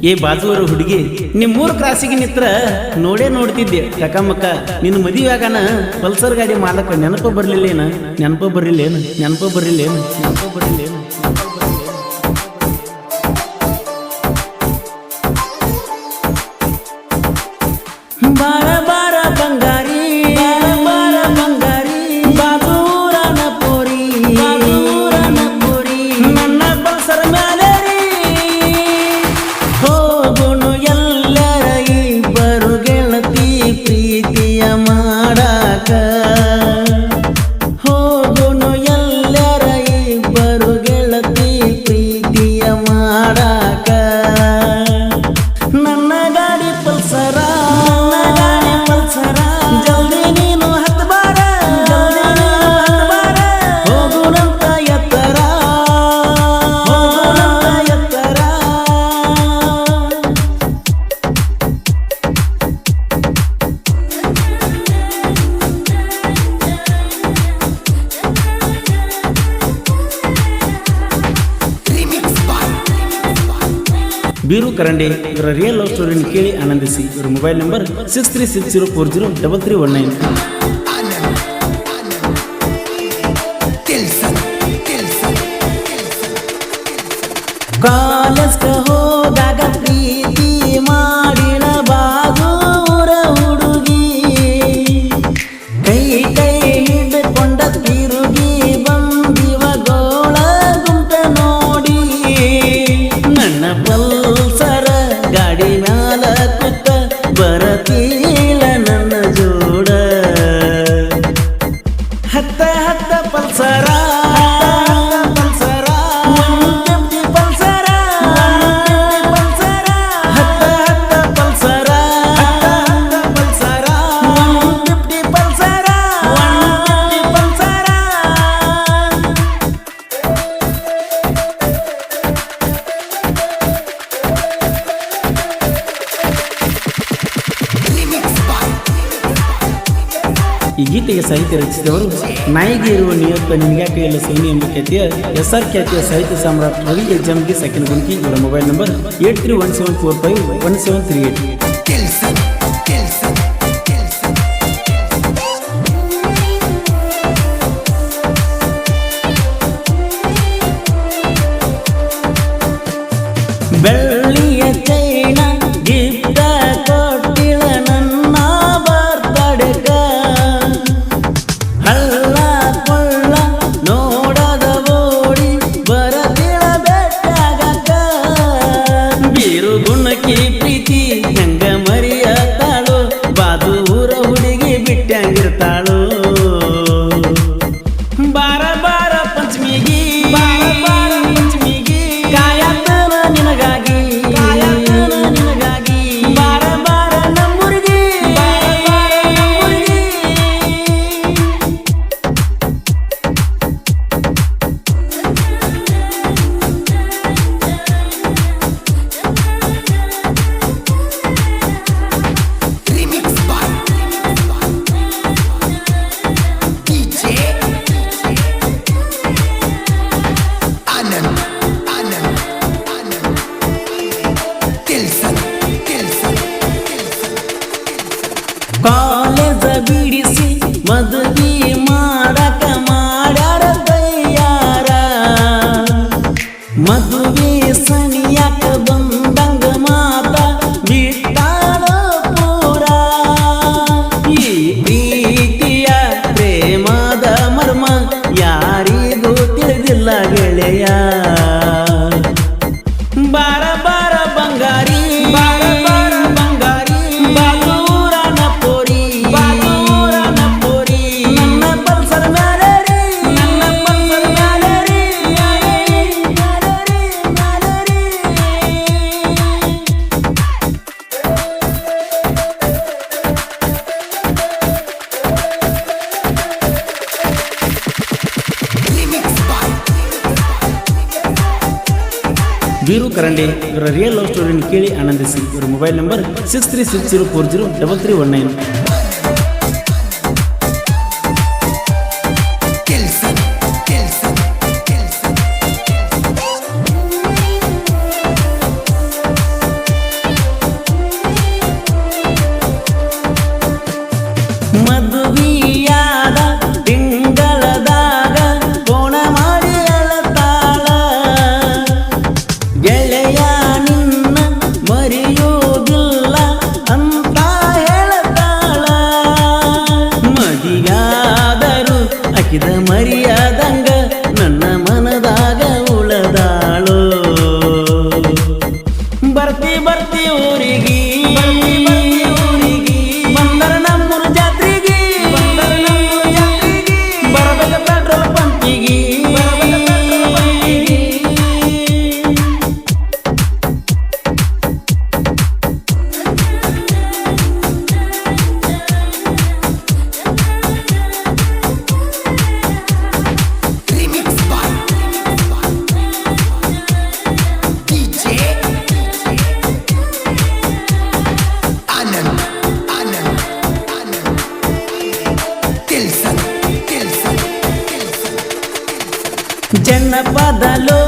ಏ ಬಾಜುವರ ಹುಡುಗಿ ನಿಮ್ಮೂರು ಕ್ರಾಸಿಗೆ ನಿತ್ರ ನೋಡೇ ನೋಡ್ತಿದ್ದೆ ಟಕಮಕ್ಕ ನಿನ್ನ ಮದುವೆಯಾಗನ ಪಲ್ಸರ್ ಗಾಡಿ ಮಾಲಕ ನೆನಪ ಬರ್ಲಿಲ್ಲೇನ ನೆನಪ ಬರ್ಲಿಲ್ಲೇನು ನೆನಪ ಬರ್ಲಿಲ್ಲೇನು ನೆನಪ ಬರ್ಲಿಲ್ಲೇನು ಬಾರ ಬಾರ ಬಂಗಾರಿ ಬಾರ ಬಂಗಾರಿ ಬಾದೂರನ ಪೋರಿ ನನ್ನ ಪಲ್ಸರ್ ಮ್ಯಾಲೆ ಹೋಗುನು ಎಲ್ಲರ ಇಬ್ಬರು ಗೆಳತಿ ಪ್ರೀತಿಯ ಮಾಡಾಕ ಹೋಗುನು ಎಲ್ಲರ ಇಬ್ಬರು ಗೆಳತಿ ಪ್ರೀತಿಯ ಮಾಡಾಕ ನನ್ನ ಗಾಡಿ ಪಲ್ಸರ ಜಲ್ದಿ ನೀನು ಹತ್ಬಾರ ಹೋಗುನಂತ ಎತ್ತರ ಎತ್ತರ ಬೀರು ಕರಂಡೆ ಇವರ ರಿಯಲ್ ಲವ್ ಸ್ಟೋರಿಯನ್ನು ಕೇಳಿ ಆನಂದಿಸಿ. ಇವರ ಮೊಬೈಲ್ ನಂಬರ್ 6360403319. ಕಾಲೇಜ್ಗ ಹೋದಾಗ ಪ್ರೀತಿ ಮಾಡಿನ ಬಾದೂರ ಹುಡುಗಿ ಕೈ ಕೈ ಹಿಡ್ಕೊಂಡ ತಿರುಗಿ ಬಂದಿವ ಗೋಳ ಗುಂಟ ನೋಡಿ ನನ್ನ ಪಲ್ಸರ ಗಾಡಿ ಮ್ಯಾಲ ಕುತ್ತ ಬರತೀಳ ನನ್ನ ಜೋಡ ಹತ್ತ ಹತ್ತ ಪಲ್ಸರ ಈ ಗೀತೆಗೆ ಸಾಹಿತ್ಯ ರಚಿಸಿದವರು ನಾಯಿಗೆ ಇರುವ ನಿಯತ್ತ ನಿಮ್ಗ್ಯಾಕೆ ಎಲ್ಲ ಸೈನಿ ಎಂಬ ಖ್ಯಾತಿಯ SR ಖ್ಯಾತಿಯ ಸಾಹಿತ್ಯ ಸಾಮ್ರಾಟ್ ರವಿ ಎಜ್ಜಂಗಿ ಸೆಕೆಂಡ್ ಗುಂಕಿ. ಇವರ ಮೊಬೈಲ್ ನಂಬರ್ 8317451738. ಬೆಳ್ಳಿಯ ಚೈನ ಗಿಫ್ಟ ಕೊಟ್ಟಿಳ ನನ್ನ ಬರ್ತಡೆಗ ಹಳ್ಳ ಕೊಳ್ಳ ನೋಡದ ಓಡಿ ಬರತಿಳ ಬೆಟ್ಟಾಗಕ ಬೀರು ಗುಣಕಿ ಪ್ರೀತಿ ಹೆಂಗ ಮರಿಯತಾಳು ಬಾದೂರ ಹುಡುಗಿ ಬಿಟ್ಟಂಗಿರ್ತಾಳು ಬಾರ ಬಾರ ಪಂಚಮಿಗಿ ಕಾಯತನ ನಿನಗಾಗಿ ಬಾರ ಬಾರ ನಮ್ಮುರ್ಗಿ ಕಾಲೇಜ ಬಿಡಿಸಿ ಮದುವೆ ಮಾಡಕ ಮಾಡ್ಯಾರ ತಯ್ಯಾರ ಮದುವೆ ಸನಿಯಾಕ ಬಂದಂಗ ಮಾತ ಬಿಟ್ಟಾಳ ಪೂರ ಈ ಪ್ರೀತಿಯ ಪ್ರೇಮದ ಮರ್ಮ ಯಾರಿಗೂ ತಿಳಿದಿಲ್ಲ ಗೆಳೆಯ ಬಾರ ಬಾರ ಬಂಗಾರಿ ನನ್ನ ಪಲ್ಸರ್ ಮ್ಯಾಲೆ ಬೀರು ಕರಂಡೆ ಇವರ ರಿಯಲ್ ಲವ್ ಸ್ಟೋರಿಯನ್ನು ಕೇಳಿ ಆನಂದಿಸಿ. ಇವರ ಮೊಬೈಲ್ ನಂಬರ್ 6360403319. ಮೊದಲು